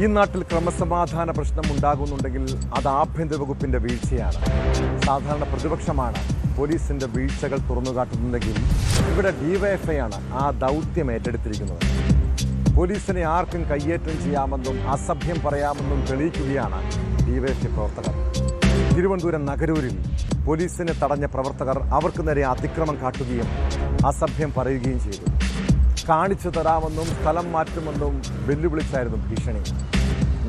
ഈ നാട്ടിൽ ക്രമസമാധാന പ്രശ്നം ഉണ്ടാകുന്നുണ്ടെങ്കിൽ അത് ആഭ്യന്തര വകുപ്പിന്റെ വീഴ്ചയാണ്. സാധാരണ പ്രതിപക്ഷമാണ് പോലീസിന്റെ വീഴ്ചകൾ തുറന്നുകാട്ടുന്നുണ്ടെങ്കിൽ ഇവിടെ ഡിവൈഎഫ്ഐ ആണ് ആ ദൗത്യം ഏറ്റെടുത്തിരിക്കുന്നത്. പോലീസിനെ ആർക്കും കയ്യേറ്റം ചെയ്യാമെന്നും അസഭ്യം പറയാമെന്നും തെളിയിക്കുകയാണ് ഡിവൈഎഫ്ഐ പ്രവർത്തകർ. തിരുവനന്തപുരം നഗരൂരിൽ പോലീസിനെ തടഞ്ഞ പ്രവർത്തകർ അവർക്ക് നേരെ അതിക്രമം കാട്ടുകയും അസഭ്യം പറയുകയും ചെയ്തു. കാണിച്ചു തരാമെന്നും സ്ഥലം മാറ്റുമെന്നും വെല്ലുവിളിച്ചായിരുന്നു ഭീഷണി.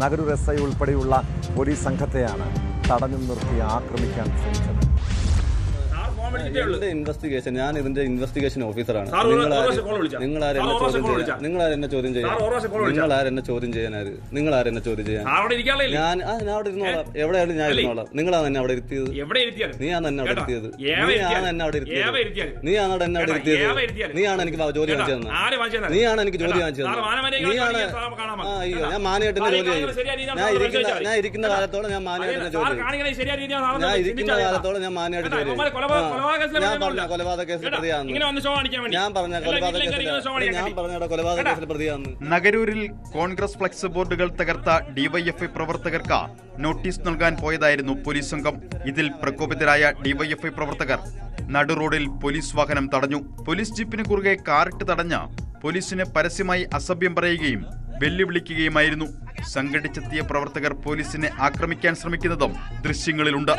നഗരൂർ SI ഉൾപ്പെടെയുള്ള പോലീസ് സംഘത്തെയാണ് തടഞ്ഞു നിർത്തി ആക്രമിക്കാൻ ശ്രമിച്ചത്. ഇൻവെസ്റ്റിഗേഷൻ, ഞാൻ ഇതിന്റെ ഇൻവെസ്റ്റിഗേഷൻ ഓഫീസറാണ്. നിങ്ങൾ ആരെന്നെ ചോദ്യം ചെയ്യാൻ? ഞാൻ അവിടെ ഇരുന്നോളാം. എവിടെയാണ് ഞാൻ ഇരുന്നോളാം. നിങ്ങളാണ് എന്നെ അവിടെ ഇരുത്തിയത്. നീയാണ് എന്നെ അവിടെ ഇരുത്തിയത്. നീയാണ് എന്നെ അവിടെ ഇരുത്തിയത്. നീയാണ് എനിക്ക് ജോലി വാങ്ങിച്ചു തന്നത്. നീയാണ് എനിക്ക് ജോലി വാങ്ങിച്ചു തന്നത്. നീയാണ്. അയ്യോ, ഞാൻ മാനേട്ടന്റെ ജോലി ചെയ്യും. ഞാൻ ഇരിക്കുന്ന കാലത്തോളം ഞാൻ മാനേട്ടന്റെ ജോലി ചെയ്യും. ഞാൻ ഇരിക്കുന്ന കാലത്തോളം ഞാൻ മാനേട്ടന്റെ ജോലി ചെയ്യും. ഞാൻ പറഞ്ഞ കൊലപാതക കേസിൽ പ്രതിയാണ്. നഗരൂരിൽ കോൺഗ്രസ് ഫ്ലക്സ് ബോർഡുകൾ തകർത്ത ഡിവൈഎഫ്ഐ പ്രവർത്തകർക്ക് നോട്ടീസ് നൽകാൻ പോയതായിരുന്നു പോലീസ് സംഘം. ഇതിൽ പ്രകോപിതരായ ഡിവൈഎഫ്ഐ പ്രവർത്തകർ നടു റോഡിൽ പോലീസ് വാഹനം തടഞ്ഞു. പോലീസ് ജീപ്പിന് കുറുകെ കാറിട്ട് തടഞ്ഞ പോലീസിനെ പരസ്യമായി അസഭ്യം പറയുകയും വെല്ലുവിളിക്കുകയുമായിരുന്നു. സംഘടിച്ചെത്തിയ പ്രവർത്തകർ പോലീസിനെ ആക്രമിക്കാൻ ശ്രമിക്കുന്നതും ദൃശ്യങ്ങളിലുണ്ട്.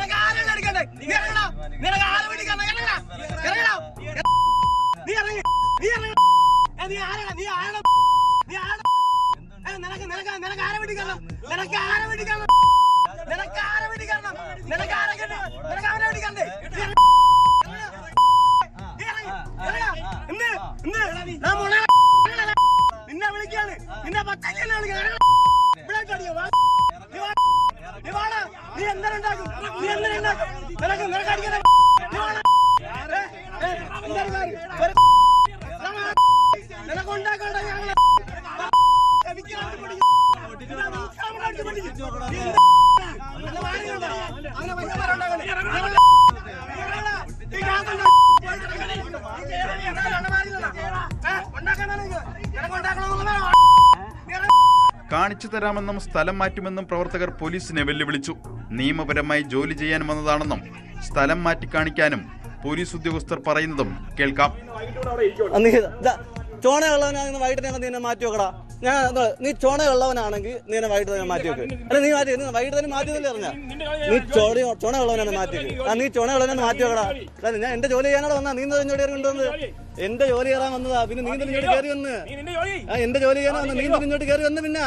നിന്നെ വിളിക്കാണ്, നിന്നെ പച്ചക്കറിയാണ്. നീ എന്തിനുണ്ടാക്കും? നീ എന്തിനുണ്ടാക്കും? നിനക്കടിക്കാൻ നിനക്കുണ്ടാക്കണ്ട. ഞങ്ങള് കാണിച്ചു തരാമെന്നും സ്ഥലം മാറ്റുമെന്നും പ്രവർത്തകർ പോലീസിനെ വെല്ലുവിളിച്ചു. നിയമപരമായി ജോലി ചെയ്യാൻ വന്നതാണെന്നും സ്ഥലം മാറ്റി കാണിക്കാനും പോലീസ് ഉദ്യോഗസ്ഥർ പറയുന്നതും കേൾക്കാം. ചോണയുള്ളവനാണെങ്കിൽ വൈകിട്ട് നീ എന്നെ മാറ്റി വെക്കടാ. നീ ചോണയുള്ളവനാണെങ്കിൽ നീ എന്നെ വൈകിട്ട് തന്നെ മാറ്റി വെക്ക്. അല്ല, നീ മാറ്റി വൈകിട്ട് തന്നെ മാറ്റിയതല്ലേ അറിഞ്ഞ? നീ ചോണയുള്ളവനെ മാറ്റി വെക്ക്. നീ ചോണയുള്ളവനെ മാറ്റി വെക്കടാ. ഞാൻ എന്റെ ജോലി ചെയ്യാനോട് വന്നാ നീ ഇങ്ങോട്ട് കയറി കൊണ്ടുവന്നത്? എന്റെ ജോലി കയറാൻ വന്നതാ. പിന്നെ നീ ഇങ്ങോട്ട് കയറി വന്ന് എന്റെ ജോലി ചെയ്യാൻ വന്ന നീ ഇങ്ങോട്ട് കയറി വന്ന് പിന്നെ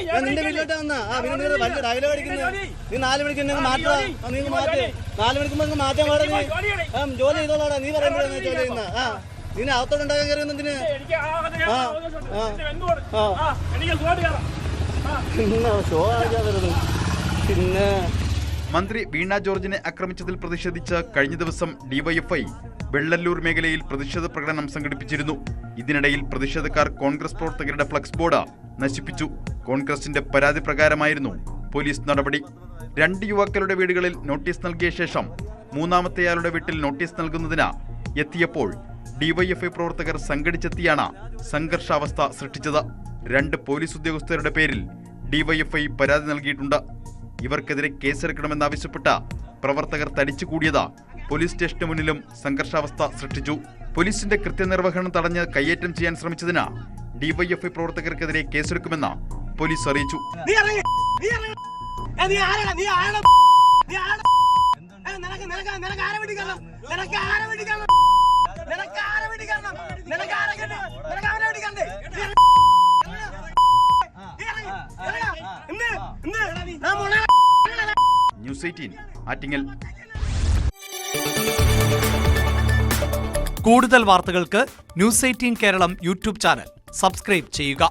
ഞാൻ നിന്റെ വീട്ടിലോട്ട് വന്നാ. പിന്നെ വലിയ ഡയലോഗ് അടിക്കുന്നത്. നീ 4 മണിക്ക് എന്നെ മാറ്റാ. നീ മാറ്റി 4 മണിക്കുമ്പോ മാറ്റാൻ പാടാ. നീ ജോലി ചെയ്തോളാടാ. നീ പറയുമ്പോഴാണ് ജോലി ചെയ്യുന്ന. നിന്നെ അകത്തോട്ടുണ്ടാകാൻ കയറി വന്നതിന് ഷോ കാണിക്കാതെ. പിന്നെ മന്ത്രി വീണ ജോർജിനെ ആക്രമിച്ചതിൽ പ്രതിഷേധിച്ച് കഴിഞ്ഞ ദിവസം ഡിവൈഎഫ്ഐ വെള്ളല്ലൂർ മേഖലയിൽ പ്രതിഷേധ പ്രകടനം സംഘടിപ്പിച്ചിരുന്നു. ഇതിനിടയിൽ പ്രതിഷേധക്കാർ കോൺഗ്രസ് പ്രവർത്തകരുടെ ഫ്ലക്സ് ബോർഡ് നശിപ്പിച്ചു. കോൺഗ്രസിന്റെ പരാതി പ്രകാരമായിരുന്നു പോലീസ് നടപടി. 2 യുവാക്കളുടെ വീടുകളിൽ നോട്ടീസ് നൽകിയ ശേഷം മൂന്നാമത്തെയാളുടെ വീട്ടിൽ നോട്ടീസ് നൽകുന്നതിന് എത്തിയപ്പോൾ ഡിവൈഎഫ്ഐ പ്രവർത്തകർ സംഘടിച്ചെത്തിയാണ് സംഘർഷാവസ്ഥ സൃഷ്ടിച്ചത്. 2 പോലീസ് ഉദ്യോഗസ്ഥരുടെ പേരിൽ ഡിവൈഎഫ്ഐ പരാതി നൽകിയിട്ടുണ്ട്. ഇവർക്കെതിരെ കേസെടുക്കണമെന്നാവശ്യപ്പെട്ട പ്രവർത്തകർ തടിച്ചുകൂടിയത് പോലീസ് സ്റ്റേഷന് മുന്നിലും സംഘർഷാവസ്ഥ സൃഷ്ടിച്ചു. പോലീസിന്റെ കൃത്യനിർവഹണം തടഞ്ഞ് കയ്യേറ്റം ചെയ്യാൻ ശ്രമിച്ചതിന് ഡിവൈഎഫ്ഐ പ്രവർത്തകർക്കെതിരെ കേസെടുക്കുമെന്ന് പോലീസ് അറിയിച്ചു. ന്യൂസ് 18 ആറ്റിങ്ങൽ. കൂടുതൽ വാർത്തകൾക്ക് news 18 Keralam YouTube channel subscribe ചെയ്യുക.